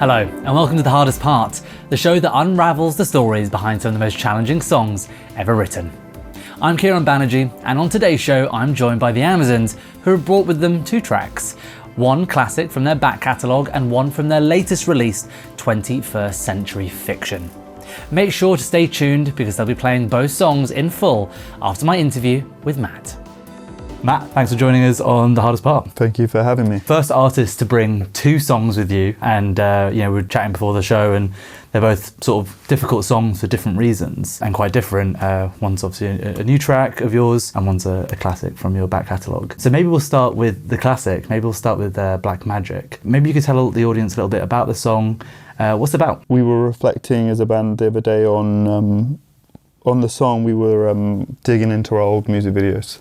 Hello, and welcome to The Hardest Part, the show that unravels the stories behind some of the most challenging songs ever written. I'm Kieran Banerjee, and on today's show I'm joined by the Amazons, who have brought with them two tracks. One classic from their back catalogue and one from their latest release, 21st Century Fiction. Make sure to stay tuned because they'll be playing both songs in full after my interview with Matt. Matt, thanks for joining us on The Hardest Part. Thank you for having me. First artist to bring two songs with you, and we were chatting before the show, and they're both sort of difficult songs for different reasons and quite different. One's obviously a new track of yours, and one's a classic from your back catalogue. So maybe we'll start with the classic. Maybe we'll start with Black Magic. Maybe you could tell the audience a little bit about the song. What's it about? We were reflecting as a band the other day on the song. We were digging into our old music videos.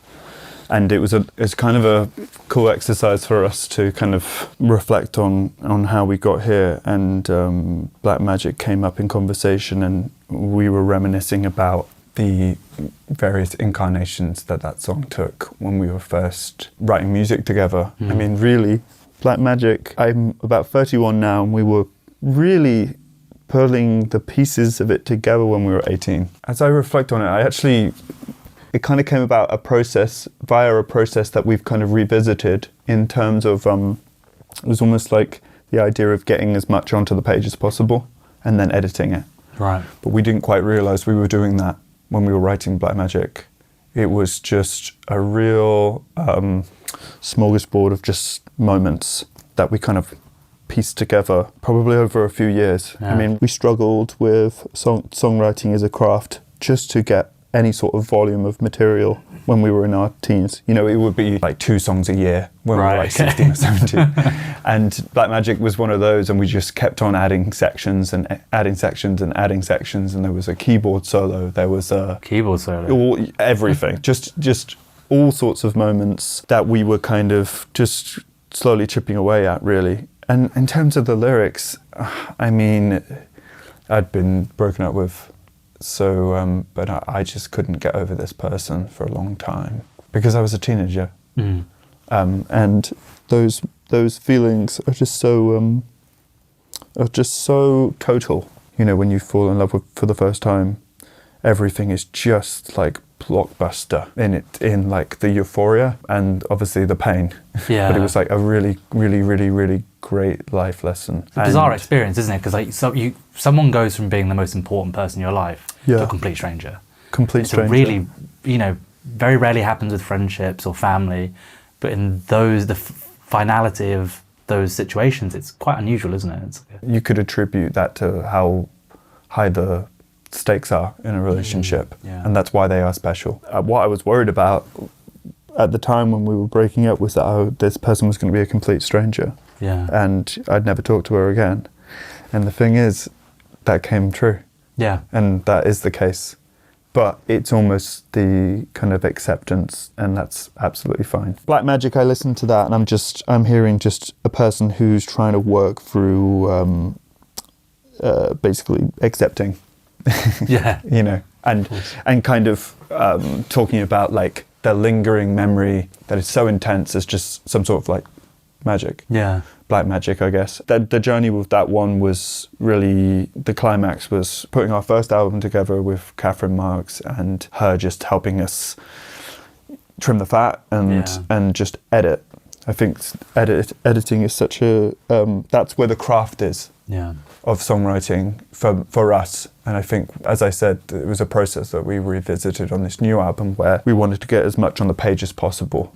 And it's kind of a cool exercise for us to kind of reflect on how we got here. And Black Magic came up in conversation, and we were reminiscing about the various incarnations that song took when we were first writing music together. I mean, really, Black Magic, I'm about 31 now, and we were really pulling the pieces of it together when we were 18. As I reflect on it, it kind of came about via a process that we've kind of revisited in terms of, it was almost like the idea of getting as much onto the page as possible and then editing it. Right. But we didn't quite realise we were doing that when we were writing Black Magic. It was just a real smorgasbord of just moments that we kind of pieced together probably over a few years. Yeah. I mean, we struggled with songwriting as a craft just to get any sort of volume of material when we were in our teens. You know, it would be like 2 songs a year when we were like 16 or 17. And Black Magic was one of those, and we just kept on adding sections and adding sections and adding sections, and there was a keyboard solo, there was a... Keyboard solo? Everything. just all sorts of moments that we were kind of just slowly chipping away at, really. And in terms of the lyrics, I mean, I'd been broken up with, so, but I just couldn't get over this person for a long time because I was a teenager. And those feelings are just so total. You know, when you fall in love with for the first time, everything is just like blockbuster in like the euphoria and obviously the pain. Yeah. But it was like a really, really, really, really great life lesson. It's a bizarre experience, isn't it? Because like someone goes from being the most important person in your life to a complete stranger. Stranger. Really, very rarely happens with friendships or family, but in the finality of those situations, it's quite unusual, isn't it? You could attribute that to how high the stakes are in a relationship, and that's why they are special. What I was worried about at the time when we were breaking up was that this person was going to be a complete stranger, and I'd never talk to her again. And the thing is, that came true, and that is the case. But it's almost the kind of acceptance, and that's absolutely fine. Black Magic, I listened to that, and I'm hearing just a person who's trying to work through basically accepting. You know, and kind of talking about like the lingering memory that is so intense as just some sort of like magic. Black magic, I guess. The journey with that one was really, the climax was putting our first album together with Catherine Marks and her just helping us trim the fat and just edit. I think editing is such a, that's where the craft is. Of songwriting for us. And I think, as I said, it was a process that we revisited on this new album where we wanted to get as much on the page as possible.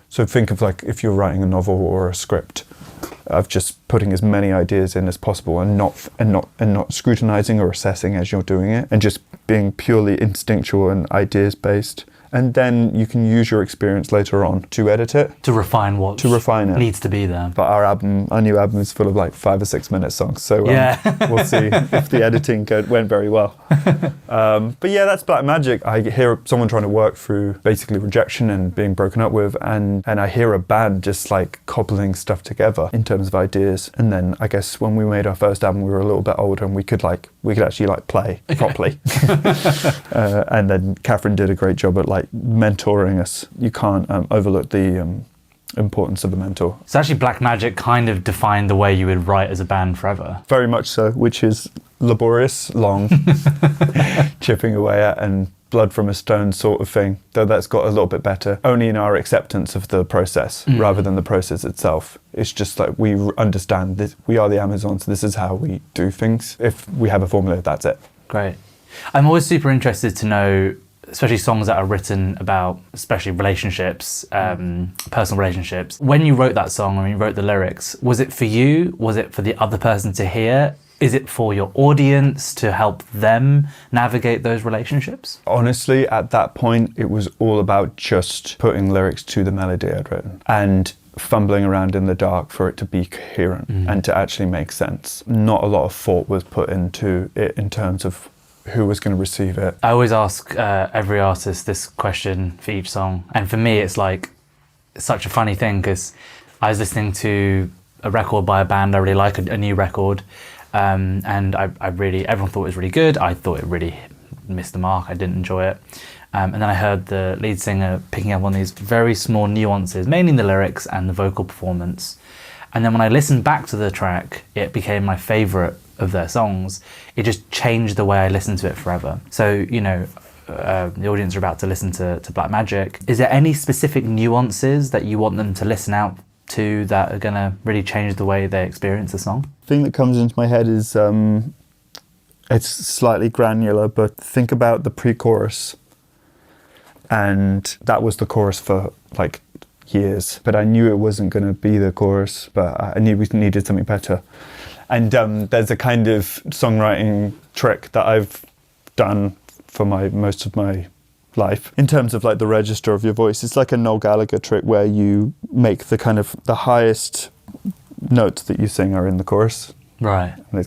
So think of like if you're writing a novel or a script, of just putting as many ideas in as possible and not scrutinizing or assessing as you're doing it, and just being purely instinctual and ideas based. And then you can use your experience later on to edit it. To refine it. Needs to be there. But our new album is full of like 5 or 6 minute songs. So we'll see if the editing went very well. But yeah, that's Black Magic. I hear someone trying to work through basically rejection and being broken up with. And I hear a band just like cobbling stuff together in terms of ideas. And then I guess when we made our first album, we were a little bit older and we could actually like play properly. And then Catherine did a great job at like mentoring us. You can't overlook the importance of a mentor. So actually Black Magic kind of defined the way you would write as a band forever. Very much so, which is laborious, long, chipping away at, and blood from a stone sort of thing, though that's got a little bit better, only in our acceptance of the process rather than the process itself. It's just like we understand that we are the Amazons, this is how we do things. If we have a formula, that's it. Great. I'm always super interested to know, especially songs that are written about, especially relationships, personal relationships. When you wrote that song, when you wrote the lyrics, was it for you? Was it for the other person to hear? Is it for your audience to help them navigate those relationships? Honestly, at that point, it was all about just putting lyrics to the melody I'd written and fumbling around in the dark for it to be coherent and to actually make sense. Not a lot of thought was put into it in terms of who was going to receive it. I always ask every artist this question for each song. And for me, it's like such a funny thing because I was listening to a record by a band I really like, a new record. And everyone thought it was really good. I thought it really missed the mark. I didn't enjoy it. And then I heard the lead singer picking up on these very small nuances, mainly in the lyrics and the vocal performance. And then when I listened back to the track, it became my favorite of their songs. It just changed the way I listened to it forever. So, the audience are about to listen to Black Magic. Is there any specific nuances that you want them to listen out to that are going to really change the way they experience the song? The thing that comes into my head is it's slightly granular, but think about the pre-chorus. And that was the chorus for like years, but I knew it wasn't going to be the chorus, but I knew we needed something better. And there's a kind of songwriting trick that I've done for most of my life in terms of like the register of your voice. It's like a Noel Gallagher trick where you make the kind of the highest notes that you sing are in the chorus. Right. And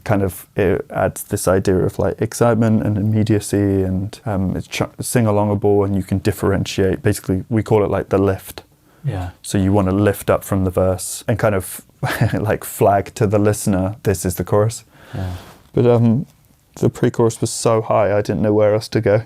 it adds this idea of like excitement and immediacy, and it's sing-alongable, and you can differentiate. Basically, we call it like the lift. Yeah. So you want to lift up from the verse and kind of like flag to the listener, this is the chorus. Yeah. But the pre-chorus was so high, I didn't know where else to go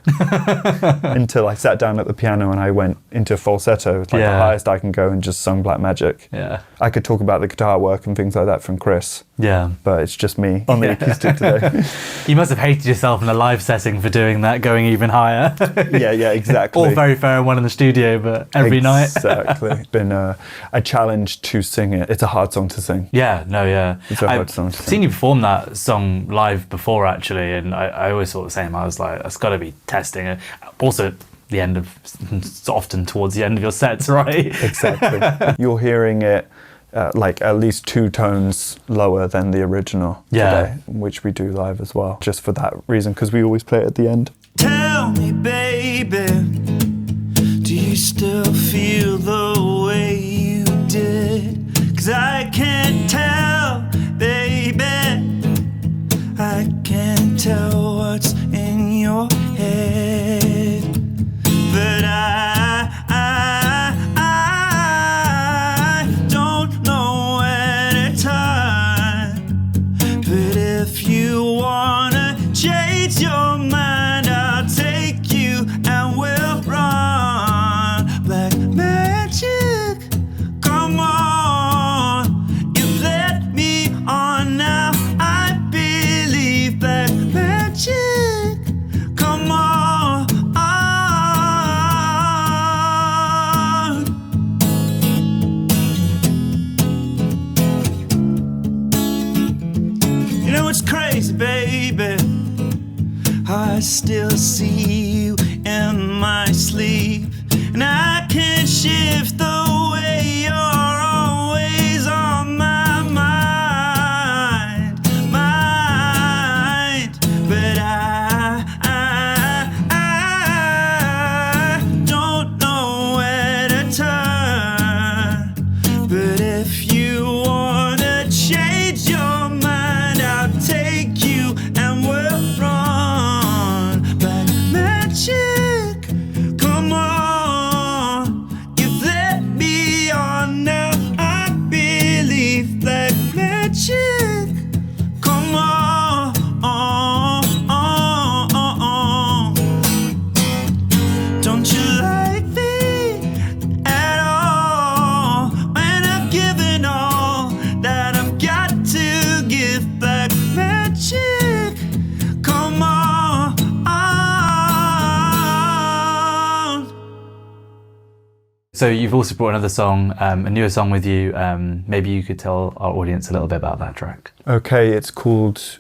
until I sat down at the piano and I went into falsetto, like the highest I can go, and just sung Black Magic. Yeah. I could talk about the guitar work and things like that from Chris. Yeah. But it's just me on the acoustic today. You must have hated yourself in a live setting for doing that, going even higher. Yeah, exactly. All very fair and one in the studio, but every night. Exactly. It's been a challenge to sing it. It's a hard song to sing. Yeah, no, yeah. It's a hard song to sing. I've seen you perform that song live before, actually, and I always thought the same. I was like, that's got to be testing it. Also, the end of, often towards the end of your sets, right? Exactly. You're hearing it like at least 2 tones lower than the original today, which we do live as well, just for that reason, because we always play it at the end. Tell me, baby, do you still feel the way you did? 'Cause I can't tell, baby, I can't tell what's in your head, but I don't know where to turn. But if you wanna change your mind, I'll take you and we'll run. Black magic, come on, you let me on now. I believe black magic, come on. You know it's crazy, baby, I still see you in my sleep, and I can't shift the way you're always on my mind. But I don't know where to turn. But if you wanna change your mind, I'll take you and we'll run. Black magic, come on, you let So you've also brought another song, a newer song with you. Maybe you could tell our audience a little bit about that track. Okay, it's called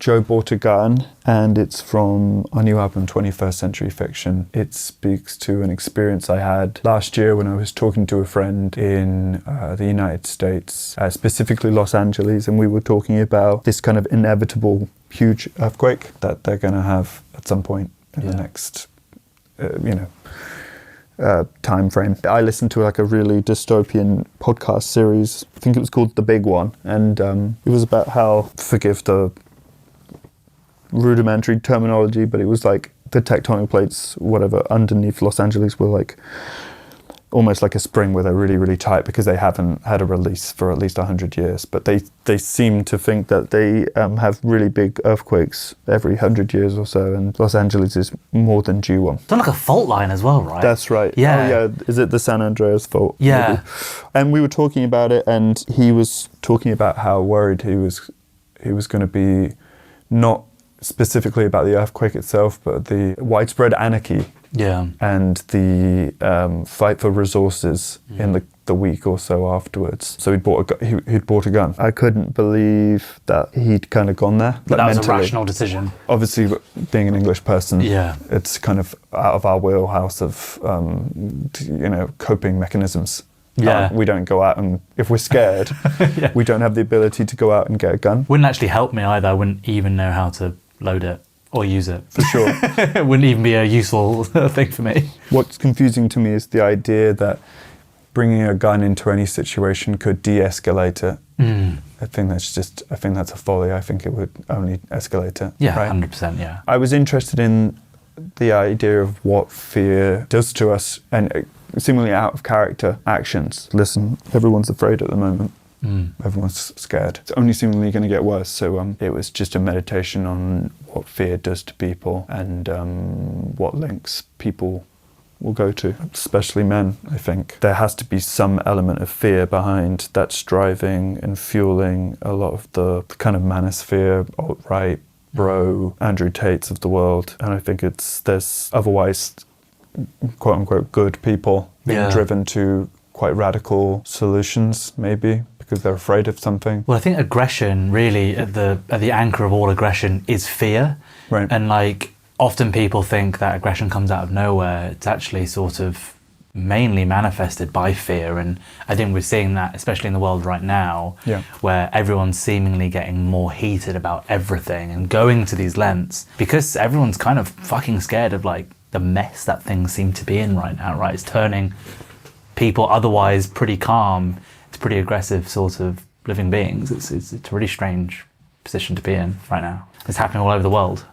Joe Bought a Gun, and it's from our new album 21st Century Fiction. It speaks to an experience I had last year when I was talking to a friend in the United States, specifically Los Angeles, and we were talking about this kind of inevitable huge earthquake that they're going to have at some point in the next, time frame. I listened to like a really dystopian podcast series. I think it was called The Big One, and it was about how, forgive the rudimentary terminology, but it was like the tectonic plates, whatever, underneath Los Angeles were like almost like a spring where they're really, really tight because they haven't had a release for at least 100 years. But they seem to think that they have really big earthquakes every 100 years or so, and Los Angeles is more than due one. It's like a fault line as well, right? That's right. Yeah. Oh, yeah. Is it the San Andreas fault? Yeah. Maybe? And we were talking about it, and he was talking about how worried he was going to be, not specifically about the earthquake itself, but the widespread anarchy and the fight for resources in the week or so afterwards. So he'd bought a gun. I couldn't believe that he'd kind of gone there. But that was a rational decision. Obviously, being an English person, Yeah. it's kind of out of our wheelhouse of coping mechanisms. Yeah. We don't go out, and if we're scared, we don't have the ability to go out and get a gun. Wouldn't actually help me either. I wouldn't even know how to load it or use it. For sure. It wouldn't even be a useful thing for me. What's confusing to me is the idea that bringing a gun into any situation could de-escalate it. I think that's a folly. I think it would only escalate it. Yeah, right? 100%, yeah. I was interested in the idea of what fear does to us, and seemingly out of character actions. Listen, everyone's afraid at the moment. Everyone's scared. It's only seemingly going to get worse. So it was just a meditation on what fear does to people and what lengths people will go to, especially men, I think. There has to be some element of fear behind that's driving and fueling a lot of the kind of manosphere, alt-right, bro, Andrew Tates of the world. And I think there's otherwise quote-unquote good people being driven to quite radical solutions, maybe, because they're afraid of something. Well, I think aggression, really, at the anchor of all aggression is fear. Right. And like, often people think that aggression comes out of nowhere. It's actually sort of mainly manifested by fear. And I think we're seeing that, especially in the world right now, where everyone's seemingly getting more heated about everything and going to these lengths because everyone's kind of fucking scared of like the mess that things seem to be in right now, right? It's turning people otherwise pretty calm to pretty aggressive sort of living beings. It's a really strange position to be in right now. It's happening all over the world.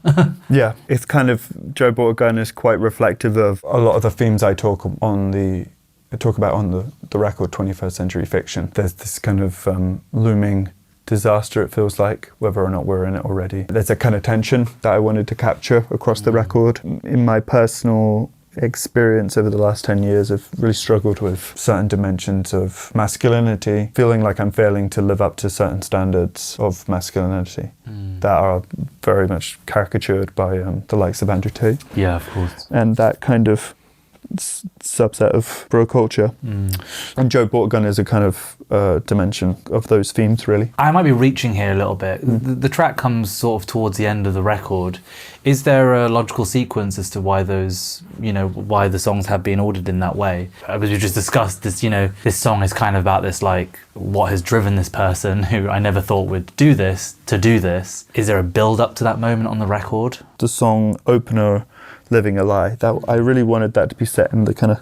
Yeah, it's kind of, Joe Bought a Gun is quite reflective of a lot of the themes I talk about on the record 21st Century Fiction. There's this kind of looming disaster, it feels like, whether or not we're in it already. There's a kind of tension that I wanted to capture across the record. In my personal experience over the last 10 years, I've really struggled with certain dimensions of masculinity, feeling like I'm failing to live up to certain standards of masculinity that are very much caricatured by the likes of Andrew Tate. Yeah, of course. And that kind of subset of bro culture. And Joe Bought a Gun is a kind of dimension of those themes, really. I might be reaching here a little bit. The track comes sort of towards the end of the record. Is there a logical sequence as to why why the songs have been ordered in that way? As we just discussed, this song is kind of about this, like, what has driven this person who I never thought would do this to do this. Is there a build up to that moment on the record? The song opener, Living a Lie, that I really wanted that to be set in the kind of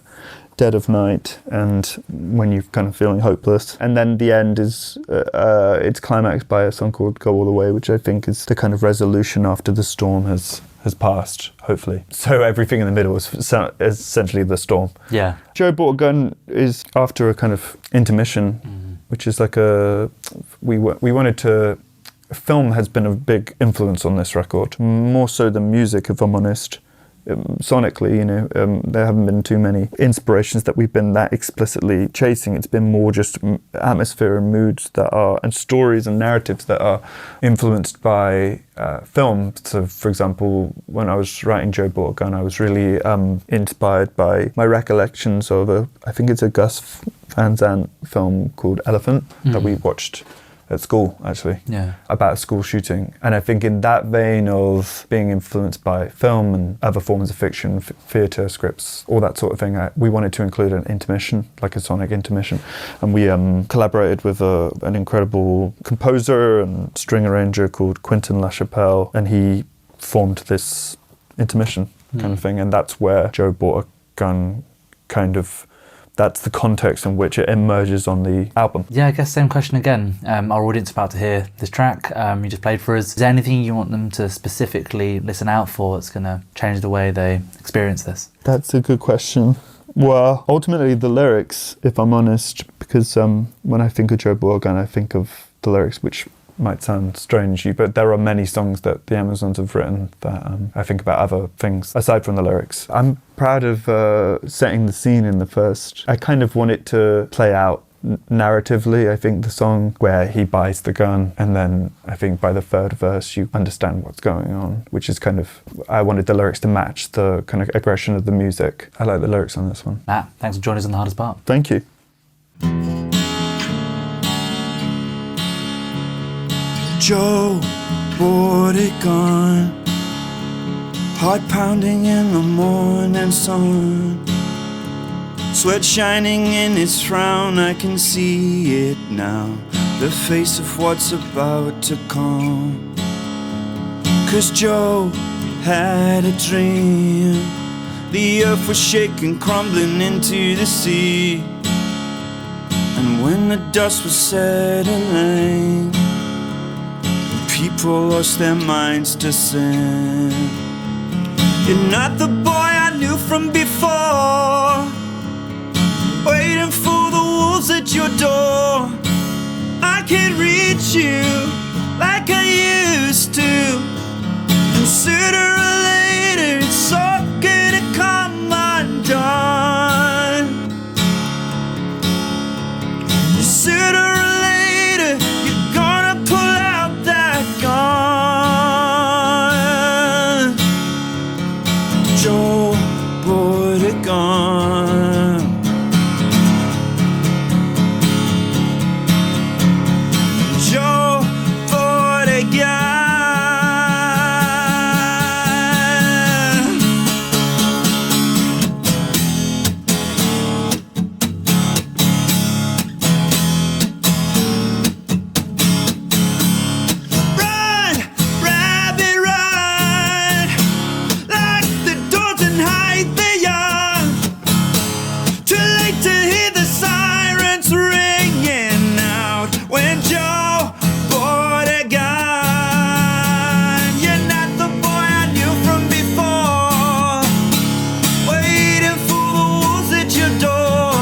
dead of night and when you're kind of feeling hopeless. And then the end is it's climaxed by a song called Go All The Way, which I think is the kind of resolution after the storm has passed, hopefully. So everything in the middle is essentially the storm. Yeah. Joe Bought a Gun is after a kind of intermission, which is like we wanted to... Film has been a big influence on this record, more so than music, if I'm honest. sonically, there haven't been too many inspirations that we've been that explicitly chasing. It's been more just atmosphere and moods and stories and narratives that are influenced by film. So, for example, when I was writing Joe Bought a Gun, I was really inspired by my recollections of I think it's a Gus Van Sant film called Elephant that we watched at school, actually, about a school shooting. And I think in that vein of being influenced by film and other forms of fiction, theatre, scripts, all that sort of thing, we wanted to include an intermission, like a sonic intermission. And we collaborated with an incredible composer and string arranger called Quentin LaChapelle, and he formed this intermission kind of thing. And that's where Joe Bought a Gun that's the context in which it emerges on the album. Yeah, I guess same question again. Our audience is about to hear this track you just played for us. Is there anything you want them to specifically listen out for that's going to change the way they experience this? That's a good question. Well, ultimately the lyrics, if I'm honest, because when I think of Joe Bought a Gun, I think of the lyrics, which might sound strange, but there are many songs that the Amazons have written that I think about other things aside from the lyrics. I'm proud of setting the scene in the first. I kind of want it to play out narratively. I think the song where he buys the gun, and then I think by the third verse you understand what's going on, which is I wanted the lyrics to match the kind of aggression of the music. I like the lyrics on this one. Matt, thanks for joining us on The Hardest Part. Thank you. Joe bought a gun, heart pounding in the morning sun, sweat shining in his frown. I can see it now, the face of what's about to come. 'Cause Joe had a dream, the earth was shaking, crumbling into the sea. And when the dust was settling, people lost their minds to sin. You're not the boy I knew from before, waiting for the wolves at your door. I can't reach you like I used to, and sooner or later it's all gonna come undone. Sooner or later you're gonna pull out that gun. Joe bought a gun. Joe bought a gun. Run, rabbit, run, like the dogs and hide the young. Too late to hear the sirens ringing out when Joe bought a gun. You're not the boy I knew from before, waiting for the wolves at your door.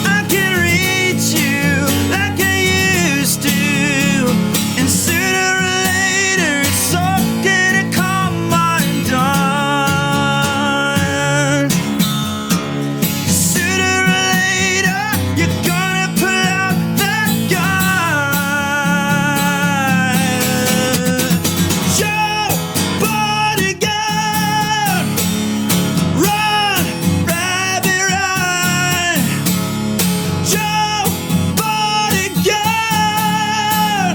I can reach you like I used to, and sooner or later it's all gonna come undone. Sooner or later you're gonna pull out that gun. Joe bought a gun. Run, rabbit, run. Joe bought a gun.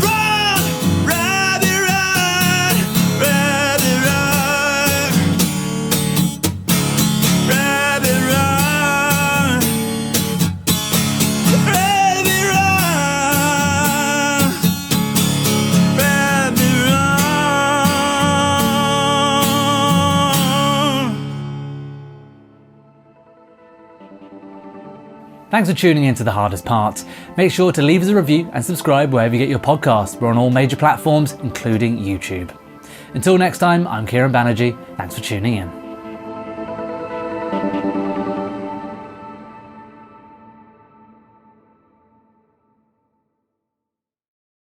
Run, rabbit, run. Rabbit, run. Rabbit, run. Rabbit, run. Rabbit, run. Thanks for tuning in to The Hardest Part. Make sure to leave us a review and subscribe wherever you get your podcasts. We're on all major platforms, including YouTube. Until next time, I'm Kieran Banerjee. Thanks for tuning in.